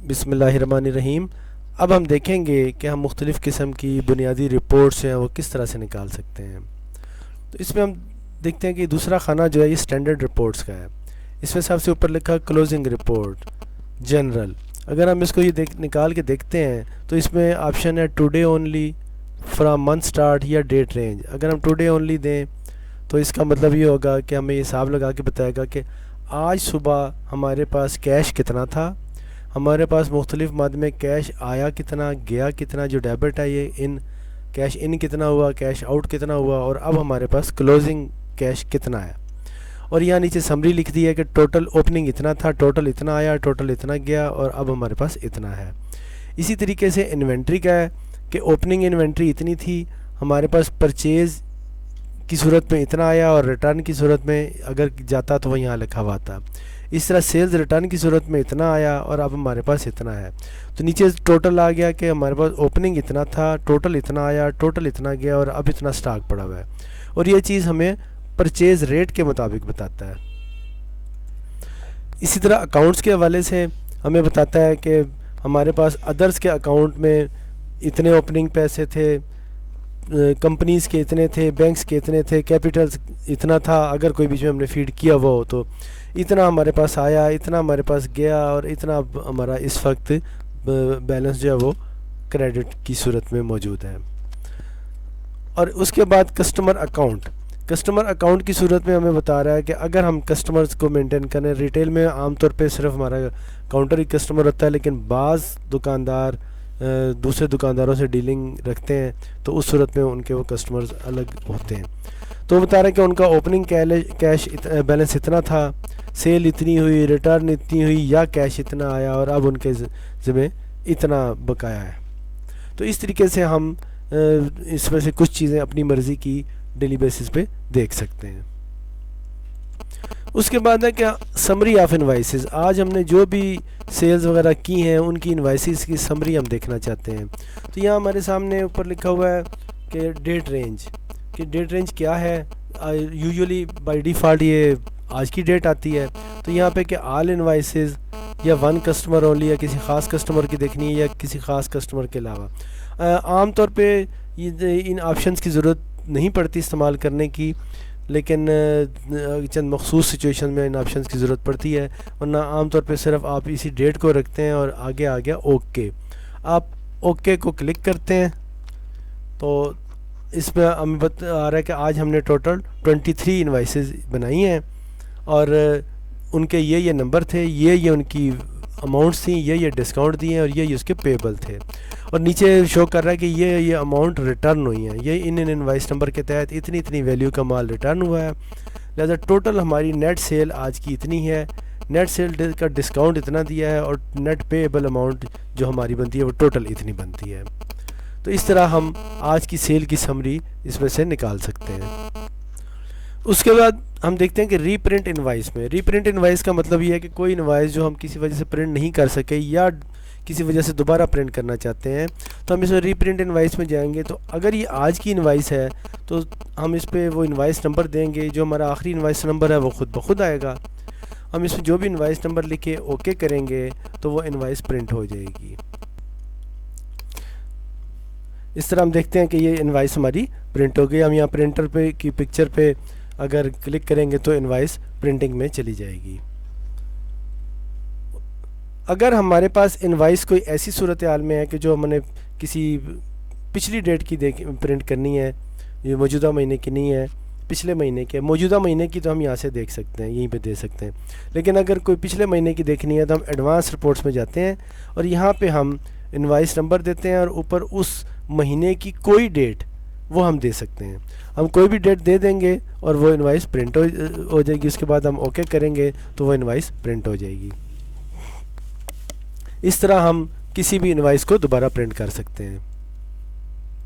بسم اللہ الرحمن الرحیم۔ اب ہم دیکھیں گے کہ ہم مختلف قسم کی بنیادی رپورٹس ہیں وہ کس طرح سے نکال سکتے ہیں۔ تو اس میں ہم دیکھتے ہیں کہ دوسرا خانہ جو ہے یہ اسٹینڈرڈ رپورٹس کا ہے۔ اس میں سب سے اوپر لکھا کلوزنگ رپورٹ جنرل۔ اگر ہم اس کو یہ نکال کے دیکھتے ہیں تو اس میں آپشن ہے today only, from month start یا ڈیٹ رینج۔ اگر ہم ٹوڈے اونلی دیں تو اس کا مطلب یہ ہوگا کہ ہمیں یہ حساب لگا کے بتائے گا کہ آج صبح ہمارے پاس کیش کتنا تھا، ہمارے پاس مختلف مد میں کیش آیا کتنا، گیا کتنا، جو ڈیبٹ ہے یہ ان کیش ان کتنا ہوا، کیش آؤٹ کتنا ہوا، اور اب ہمارے پاس کلوزنگ کیش کتنا ہے۔ اور یہاں نیچے سمری لکھ دی ہے کہ ٹوٹل اوپننگ اتنا تھا، ٹوٹل اتنا آیا، ٹوٹل اتنا گیا، اور اب ہمارے پاس اتنا ہے۔ اسی طریقے سے انوینٹری کا ہے کہ اوپننگ انوینٹری اتنی تھی، ہمارے پاس پرچیز کی صورت میں اتنا آیا اور ریٹرن کی صورت میں اگر جاتا تو وہ یہاں لکھا ہوا تھا۔ اس طرح سیلز ریٹرن کی صورت میں اتنا آیا اور اب ہمارے پاس اتنا ہے۔ تو نیچے ٹوٹل آ گیا کہ ہمارے پاس اوپننگ اتنا تھا، ٹوٹل اتنا آیا، ٹوٹل اتنا گیا، اور اب اتنا سٹاک پڑا ہوا ہے۔ اور یہ چیز ہمیں پرچیز ریٹ کے مطابق بتاتا ہے۔ اسی طرح اکاؤنٹس کے حوالے سے ہمیں بتاتا ہے کہ ہمارے پاس ادرس کے اکاؤنٹ میں اتنے اوپننگ پیسے تھے، کمپنیز کے اتنے تھے، بینکس کے اتنے تھے، کیپٹلز اتنا تھا، اگر کوئی بیچ میں ہم نے فیڈ کیا ہوا ہو تو اتنا ہمارے پاس آیا، اتنا ہمارے پاس گیا، اور اتنا ہمارا اس وقت بیلنس جو ہے وہ کریڈٹ کی صورت میں موجود ہے۔ اور اس کے بعد کسٹمر اکاؤنٹ کی صورت میں ہمیں بتا رہا ہے کہ اگر ہم کسٹمرز کو مینٹین کریں، ریٹیل میں عام طور پہ صرف ہمارا کاؤنٹر ہی کسٹمر ہوتا ہے، لیکن بعض دکاندار دوسرے دکانداروں سے ڈیلنگ رکھتے ہیں تو اس صورت میں ان کے وہ کسٹمرز الگ ہوتے ہیں۔ تو وہ بتا رہے ہیں کہ ان کا اوپننگ کیش بیلنس اتنا تھا، سیل اتنی ہوئی، ریٹرن اتنی ہوئی، یا کیش اتنا آیا، اور اب ان کے ذمہ اتنا بقایا ہے۔ تو اس طریقے سے ہم اس میں سے کچھ چیزیں اپنی مرضی کی ڈیلی بیسس پہ دیکھ سکتے ہیں۔ اس کے بعد ہے کیا سمری آف انوائسز۔ آج ہم نے جو بھی سیلز وغیرہ کی ہیں ان کی انوائسز کی سمری ہم دیکھنا چاہتے ہیں۔ تو یہاں ہمارے سامنے اوپر لکھا ہوا ہے کہ ڈیٹ رینج، کہ ڈیٹ رینج کیا ہے۔ یوزولی بائی ڈیفالٹ یہ آج کی ڈیٹ آتی ہے، تو یہاں پہ کہ آل انوائسز یا ون کسٹمر اونلی، یا کسی خاص کسٹمر کی دیکھنی ہے یا کسی خاص کسٹمر کے علاوہ۔ عام طور پہ ان آپشنز کی ضرورت نہیں پڑتی استعمال کرنے کی، لیکن چند مخصوص سچویشن میں ان آپشنز کی ضرورت پڑتی ہے، ورنہ عام طور پہ صرف آپ اسی ڈیٹ کو رکھتے ہیں اور آگے آ گیا اوکے۔ آپ اوکے کو کلک کرتے ہیں تو اس میں ہمیں آ رہا ہے کہ آج ہم نے ٹوٹل 23 انوائسز بنائی ہیں، اور ان کے یہ نمبر تھے، یہ ان کی اماؤنٹس تھیں، یہ ڈسکاؤنٹ دیے ہیں، اور یہ اس کے پیبل تھے۔ اور نیچے شو کر رہا ہے کہ یہ اماؤنٹ ریٹرن ہوئی ہیں، یہ ان انوائس نمبر کے تحت اتنی ویلیو کا مال ریٹرن ہوا ہے، لہذا ٹوٹل ہماری نیٹ سیل آج کی اتنی ہے، نیٹ سیل کا ڈسکاؤنٹ اتنا دیا ہے، اور نیٹ پیبل اماؤنٹ جو ہماری بنتی ہے وہ ٹوٹل اتنی بنتی ہے۔ تو اس طرح ہم آج کی سیل کی سمری اس میں سے نکال سکتے ہیں۔ اس کے بعد ہم دیکھتے ہیں کہ ری پرنٹ انوائس میں، ری پرنٹ انوائس کا مطلب یہ ہے کہ کوئی انوائس جو ہم کسی وجہ سے پرنٹ نہیں کر سکے یا کسی وجہ سے دوبارہ پرنٹ کرنا چاہتے ہیں، تو ہم اس میں ری پرنٹ انوائس میں جائیں گے۔ تو اگر یہ آج کی انوائس ہے تو ہم اس پہ وہ انوائس نمبر دیں گے، جو ہمارا آخری انوائس نمبر ہے وہ خود بخود آئے گا۔ ہم اس میں جو بھی انوائس نمبر لکھے اوکے کریں گے تو وہ انوائس پرنٹ ہو جائے گی۔ اس طرح ہم دیکھتے ہیں کہ یہ انوائس ہماری پرنٹ ہو گئی۔ ہم یہاں پرنٹر پہ کی پکچر پہ اگر کلک کریں گے تو انوائس پرنٹنگ میں چلی جائے گی۔ اگر ہمارے پاس انوائس کوئی ایسی صورتحال میں ہے کہ جو ہم نے کسی پچھلی ڈیٹ کی پرنٹ کرنی ہے، یہ موجودہ مہینے کی نہیں ہے، پچھلے مہینے کی، موجودہ مہینے کی تو ہم یہاں سے دیکھ سکتے ہیں، یہیں پہ دے سکتے ہیں، لیکن اگر کوئی پچھلے مہینے کی دیکھنی ہے تو ہم ایڈوانس رپورٹس میں جاتے ہیں، اور یہاں پہ ہم انوائس نمبر دیتے ہیں، اور اوپر اس مہینے کی کوئی ڈیٹ وہ ہم دے سکتے ہیں۔ ہم کوئی بھی ڈیٹ دے دیں گے اور وہ انوائس پرنٹ ہو جائے گی۔ اس کے بعد ہم اوکے کریں گے تو وہ انوائس پرنٹ ہو جائے گی۔ اس طرح ہم کسی بھی انوائس کو دوبارہ پرنٹ کر سکتے ہیں۔